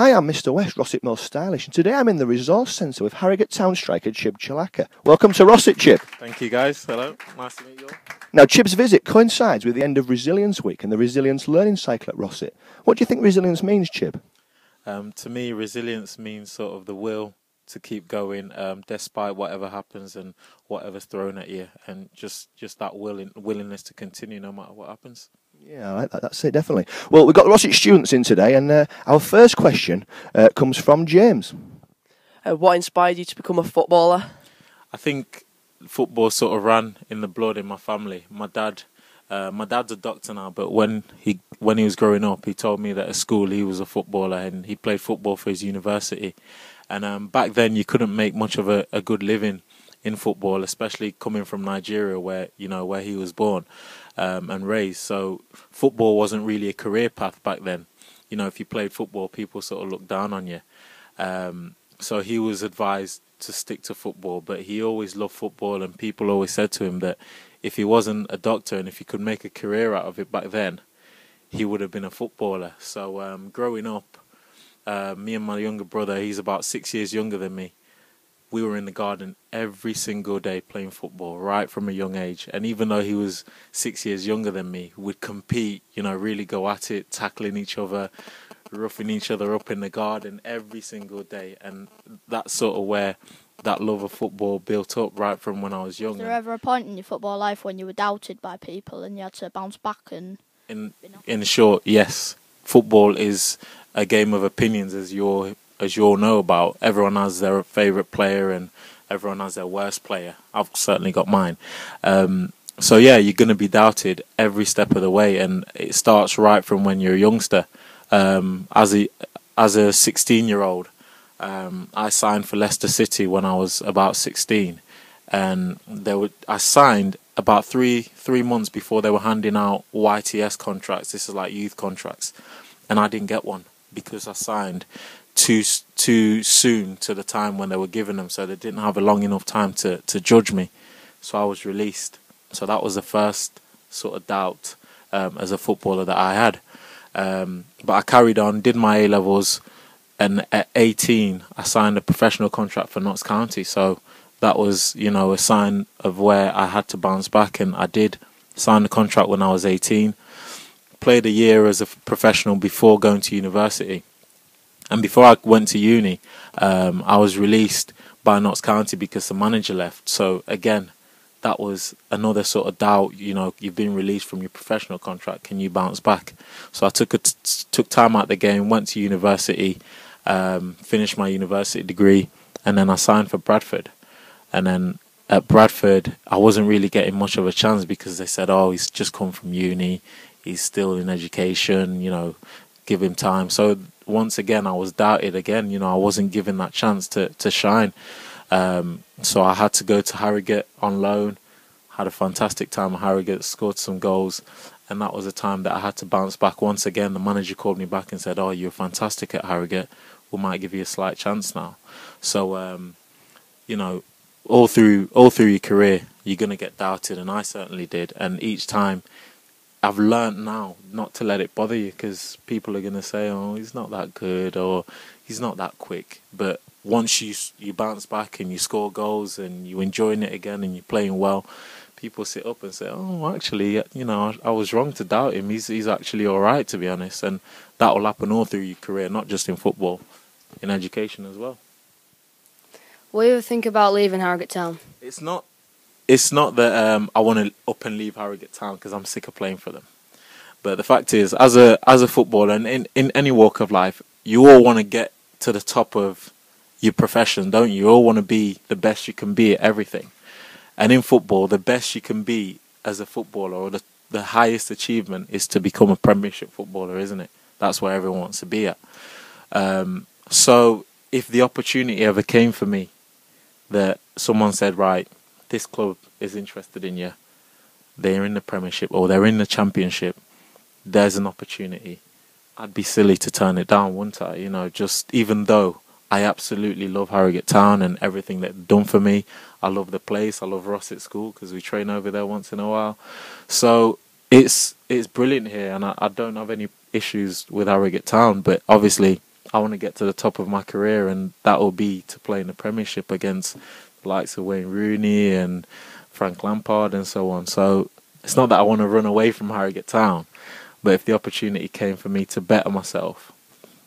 Hi, I'm Mr. West, Rossett Most Stylish, and today I'm in the resource centre with Harrogate Town striker Chib Chilaka. Welcome to Rossett, Chib. Thank you, guys. Hello. Nice to meet you all. Now, Chib's visit coincides with the end of Resilience Week and the Resilience Learning Cycle at Rossett. What do you think resilience means, Chib? To me, resilience means sort of the will to keep going despite whatever happens and whatever's thrown at you, and just that willingness to continue no matter what happens. Yeah, I like that. That's it, definitely. Well, we've got the Rossett students in today, and our first question comes from James. What inspired you to become a footballer? I think football sort of ran in the blood in my family. My dad's a doctor now, but when he was growing up, he told me that at school he was a footballer and he played football for his university. And back then you couldn't make much of a good living in football, especially coming from Nigeria, where he was born and raised. So football wasn't really a career path back then. You know, if you played football, people sort of looked down on you. So he was advised to stick to football, but he always loved football, and people always said to him that if he wasn't a doctor and if he could make a career out of it back then, he would have been a footballer. So growing up, me and my younger brother, he's about 6 years younger than me, we were in the garden every single day playing football right from a young age. And even though he was 6 years younger than me, we'd compete, really go at it, tackling each other, roughing each other up in the garden every single day. And that's sort of where that love of football built up right from when I was young. Was there ever a point in your football life when you were doubted by people and you had to bounce back? And in short, yes. Football is a game of opinions, as you all know about. Everyone has their favourite player and everyone has their worst player. I've certainly got mine. So yeah, you're going to be doubted every step of the way, and it starts right from when you're a youngster. As a 16-year-old, I signed for Leicester City when I was about 16, and I signed about three months before they were handing out YTS contracts. This is like youth contracts, and I didn't get one because I signed too soon to the time when they were giving them, so they didn't have a long enough time to judge me. So I was released. So that was the first sort of doubt as a footballer that I had. But I carried on, did my A-levels, and at 18 I signed a professional contract for Notts County. So that was, a sign of where I had to bounce back, and I did sign the contract when I was 18. Played a year as a professional before going to university. And before I went to uni, I was released by Notts County because the manager left. So again, that was another sort of doubt. You've been released from your professional contract. Can you bounce back? So I took time out of the game, went to university, finished my university degree, and then I signed for Bradford. And then at Bradford, I wasn't really getting much of a chance because they said, "Oh, he's just come from uni. He's still in education. Give him time." So once again, I was doubted again. I wasn't given that chance to shine. So I had to go to Harrogate on loan. Had a fantastic time at Harrogate, scored some goals, and that was a time that I had to bounce back once again. The manager called me back and said, "Oh, you're fantastic at Harrogate. We might give you a slight chance now." So, all through your career, you're gonna get doubted, and I certainly did. And each time, I've learnt now not to let it bother you, because people are going to say, "Oh, he's not that good," or "He's not that quick." But once you bounce back and you score goals and you're enjoying it again and you're playing well, people sit up and say, "Oh, actually, I was wrong to doubt him. He's actually all right, to be honest." And that will happen all through your career, not just in football, in education as well. What do you think about leaving Harrogate Town? It's not that I want to up and leave Harrogate Town because I'm sick of playing for them. But the fact is, as a footballer, and in any walk of life, you all want to get to the top of your profession, don't you? You all want to be the best you can be at everything. And in football, the best you can be as a footballer, or the highest achievement, is to become a Premiership footballer, isn't it? That's where everyone wants to be at. So if the opportunity ever came for me, that someone said, "Right, this club is interested in you, they're in the Premiership or they're in the Championship, there's an opportunity," I'd be silly to turn it down, wouldn't I? Just even though I absolutely love Harrogate Town and everything they've done for me. I love the place. I love Rossett School because we train over there once in a while. So it's brilliant here, and I don't have any issues with Harrogate Town. But obviously, I want to get to the top of my career, and that will be to play in the Premiership against the likes of Wayne Rooney and Frank Lampard and so on. So it's not that I want to run away from Harrogate Town, but if the opportunity came for me to better myself,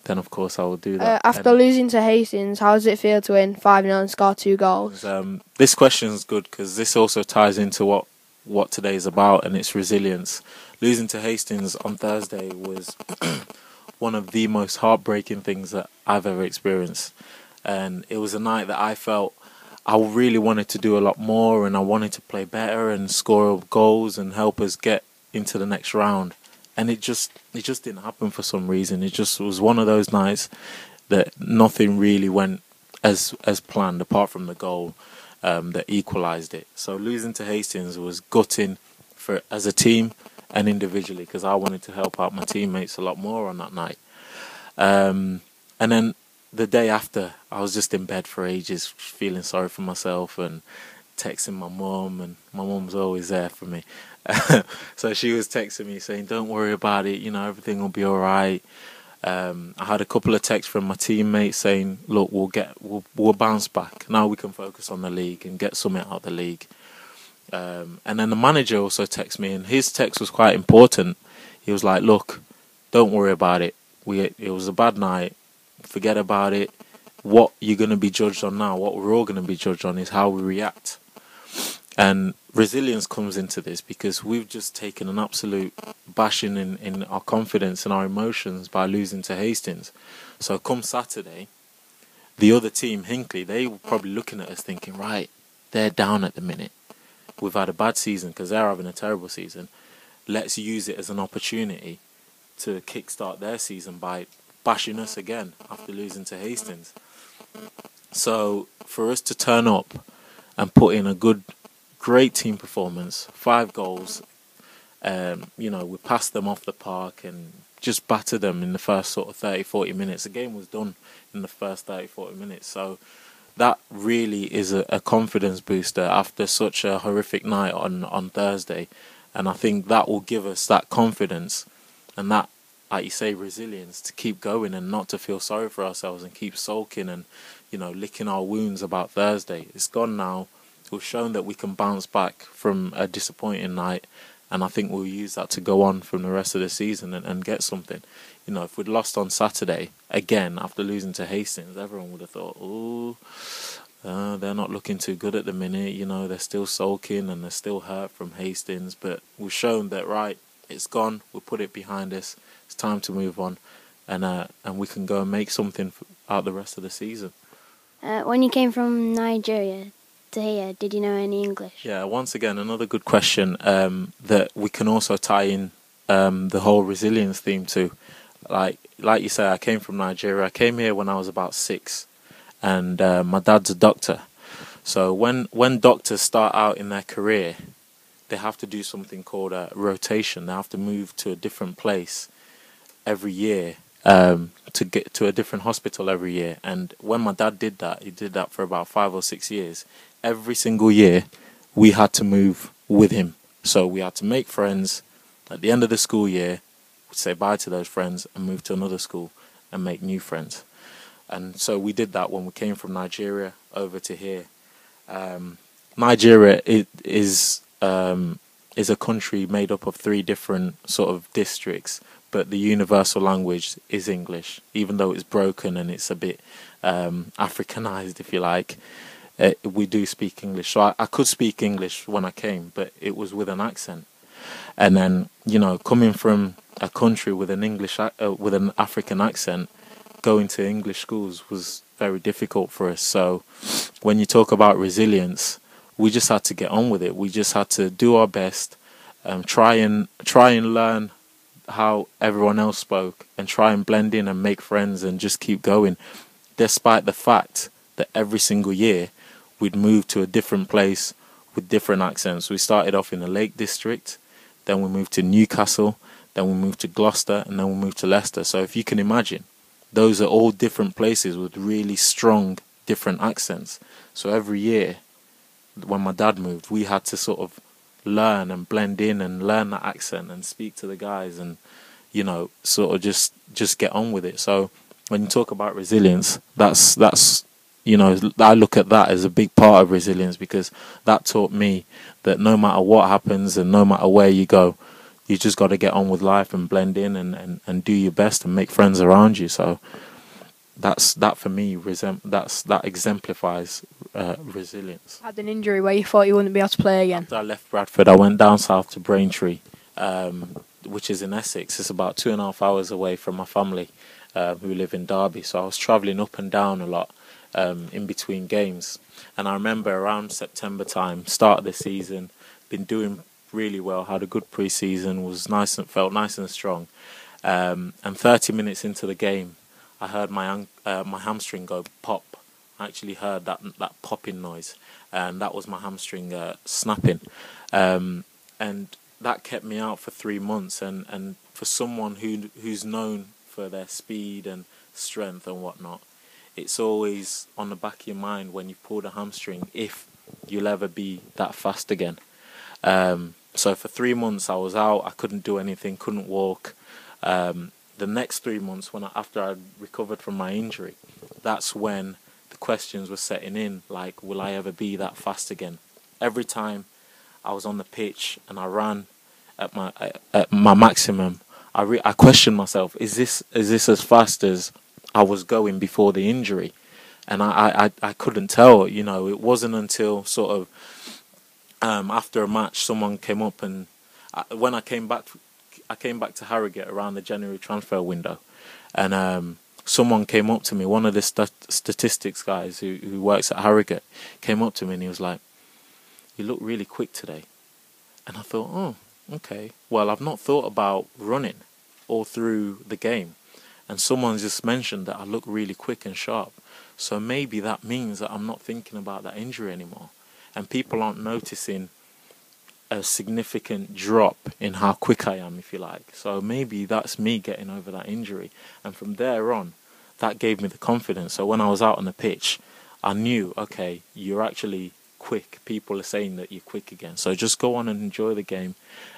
then of course I will do that. After losing to Hastings, how does it feel to win 5-0 and score 2 goals? This question is good because this also ties into what today is about, and it's resilience. Losing to Hastings on Thursday was one of the most heartbreaking things that I've ever experienced, and it was a night that I felt I really wanted to do a lot more, and I wanted to play better and score goals and help us get into the next round. And it just didn't happen for some reason. It just was one of those nights that nothing really went as planned, apart from the goal that equalised it. So losing to Hastings was gutting for as a team and individually, because I wanted to help out my teammates a lot more on that night. And then the day after, I was just in bed for ages, feeling sorry for myself and texting my mum, and my mum's always there for me. So she was texting me saying, "Don't worry about it, everything will be all right." I had a couple of texts from my teammates saying, "Look, we'll bounce back. Now we can focus on the league and get something out of the league." And then the manager also texted me, and his text was quite important. He was like, "Look, don't worry about it. It was a bad night. Forget about it. What you're going to be judged on now, what we're all going to be judged on, is how we react." And resilience comes into this because we've just taken an absolute bashing in our confidence and our emotions by losing to Hastings. So come Saturday, the other team, Hinckley, they were probably looking at us thinking, right, they're down at the minute. We've had a bad season because they're having a terrible season. Let's use it as an opportunity to kickstart their season by bashing us again after losing to Hastings. So for us to turn up and put in a great team performance, 5 goals, we passed them off the park and just battered them in the first sort of 30-40 minutes. The game was done in the first 30-40 minutes. So that really is a confidence booster after such a horrific night on Thursday. And I think that will give us that confidence and that, like you say, resilience to keep going and not to feel sorry for ourselves and keep sulking and, licking our wounds about Thursday. It's gone now. We've shown that we can bounce back from a disappointing night, and I think we'll use that to go on from the rest of the season and get something. If we'd lost on Saturday, again, after losing to Hastings, everyone would have thought, they're not looking too good at the minute. They're still sulking and they're still hurt from Hastings. But we've shown that, right, it's gone. We'll put it behind us. It's time to move on, and we can go and make something out the rest of the season. When you came from Nigeria to here, did you know any English? Yeah, once again, another good question that we can also tie in the whole resilience theme to. Like you say, I came from Nigeria. I came here when I was about 6, and my dad's a doctor. So when doctors start out in their career, they have to do something called a rotation. They have to move to a different place every year, to get to a different hospital every year. And when my dad did that, he did that for about 5 or 6 years. Every single year, we had to move with him. So we had to make friends. At the end of the school year, we'd say bye to those friends and move to another school and make new friends. And so we did that when we came from Nigeria over to here. Nigeria is a country made up of 3 different sort of districts, but the universal language is English, even though it's broken and it's a bit Africanized, if you like. We do speak English. So I could speak English when I came, but it was with an accent. And then, coming from a country with with an African accent, going to English schools was very difficult for us. So when you talk about resilience, we just had to get on with it. We just had to do our best, try and learn how everyone else spoke and try and blend in and make friends and just keep going, despite the fact that every single year we'd move to a different place with different accents. We started off in the Lake District, then we moved to Newcastle, then we moved to Gloucester, and then we moved to Leicester. So if you can imagine, those are all different places with really strong different accents. So every year when my dad moved, we had to sort of learn and blend in and learn that accent and speak to the guys and, sort of just get on with it. So when you talk about resilience, that's you know, I look at that as a big part of resilience, because that taught me that no matter what happens and no matter where you go, you just got to get on with life and blend in and do your best and make friends around you. So that for me, that exemplifies resilience. Had an injury where you thought you wouldn't be able to play again? After I left Bradford, I went down south to Braintree, which is in Essex. It's about 2.5 hours away from my family, who live in Derby. So I was travelling up and down a lot in between games. And I remember around September time, start of the season, been doing really well, had a good pre-season, felt nice and strong. And 30 minutes into the game, I heard my hamstring go pop. I actually heard that popping noise, and that was my hamstring snapping. And that kept me out for 3 months. And for someone who's known for their speed and strength and whatnot, it's always on the back of your mind when you've pulled a hamstring if you'll ever be that fast again. So for 3 months I was out. I couldn't do anything, couldn't walk. The next 3 months, after I recovered from my injury, that's when the questions were setting in, like, will I ever be that fast again? Every time I was on the pitch and I ran at my maximum, I questioned myself, is this as fast as I was going before the injury? And I couldn't tell. You know, it wasn't until sort of after a match, someone came up, and when I came back to Harrogate around the January transfer window, and someone came up to me, one of the statistics guys who works at Harrogate, came up to me and he was like, "You look really quick today." And I thought, oh, okay. Well, I've not thought about running all through the game, and someone just mentioned that I look really quick and sharp. So maybe that means that I'm not thinking about that injury anymore, and people aren't noticing a significant drop in how quick I am, if you like. So maybe that's me getting over that injury. And from there on, that gave me the confidence. So when I was out on the pitch, I knew, okay, you're actually quick. People are saying that you're quick again. So just go on and enjoy the game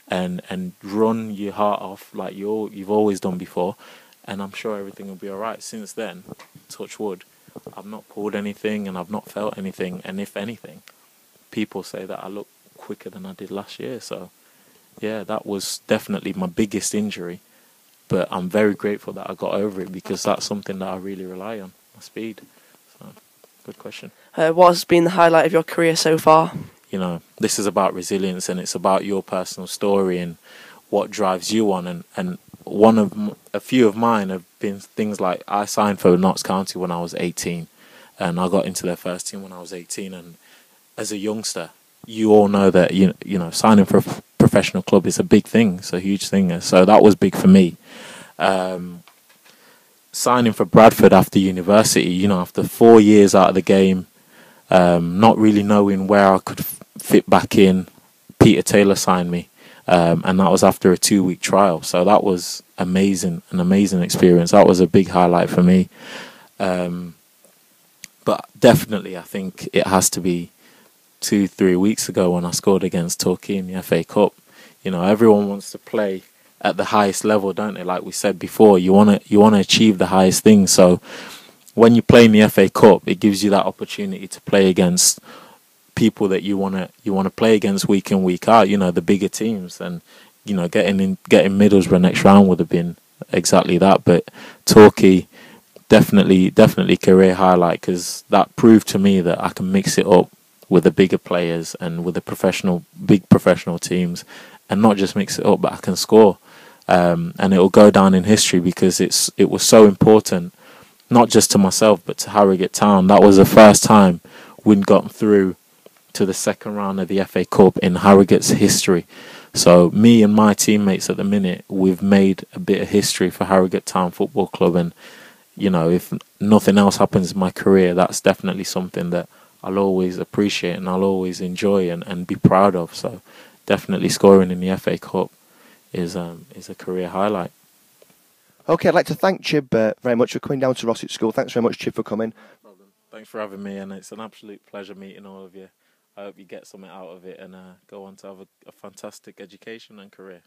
and run your heart off like you've always done before. And I'm sure everything will be all right. Since then, touch wood, I've not pulled anything and I've not felt anything. And if anything, people say that I look quicker than I did last year. So yeah, that was definitely my biggest injury, but I'm very grateful that I got over it, because that's something that I really rely on, my speed. So good question. What has been the highlight of your career so far? You know, this is about resilience, and it's about your personal story and what drives you on. And a few of mine have been things like, I signed for Notts County when I was 18, and I got into their first team when I was 18. And as a youngster, you all know that you know signing for a professional club is a big thing. It's a huge thing. So that was big for me. Signing for Bradford after university, you know, after 4 years out of the game, not really knowing where I could fit back in, Peter Taylor signed me, and that was after a 2-week trial. So that was an amazing experience. That was a big highlight for me. But definitely, I think it has to be 2-3 weeks ago when I scored against Torquay in the FA Cup. You know, everyone wants to play at the highest level, don't they? Like we said before, you want to achieve the highest thing. So when you play in the FA Cup, it gives you that opportunity to play against people that you want to play against week in, week out. You know, the bigger teams, and you know, getting Middlesbrough next round would have been exactly that. But Torquay, definitely career highlight, because that proved to me that I can mix it up with the bigger players and with the big professional teams, and not just mix it up, but I can score. And it will go down in history, because it was so important, not just to myself, but to Harrogate Town. That was the first time we'd gotten through to the second round of the FA Cup in Harrogate's history. So me and my teammates at the minute, we've made a bit of history for Harrogate Town Football Club. And, you know, if nothing else happens in my career, that's definitely something that I'll always appreciate and I'll always enjoy and be proud of. So definitely scoring in the FA Cup is a career highlight. Okay, I'd like to thank Chib very much for coming down to Rossett School. Thanks very much, Chib, for coming. Thanks for having me, and it's an absolute pleasure meeting all of you. I hope you get something out of it and go on to have a fantastic education and career.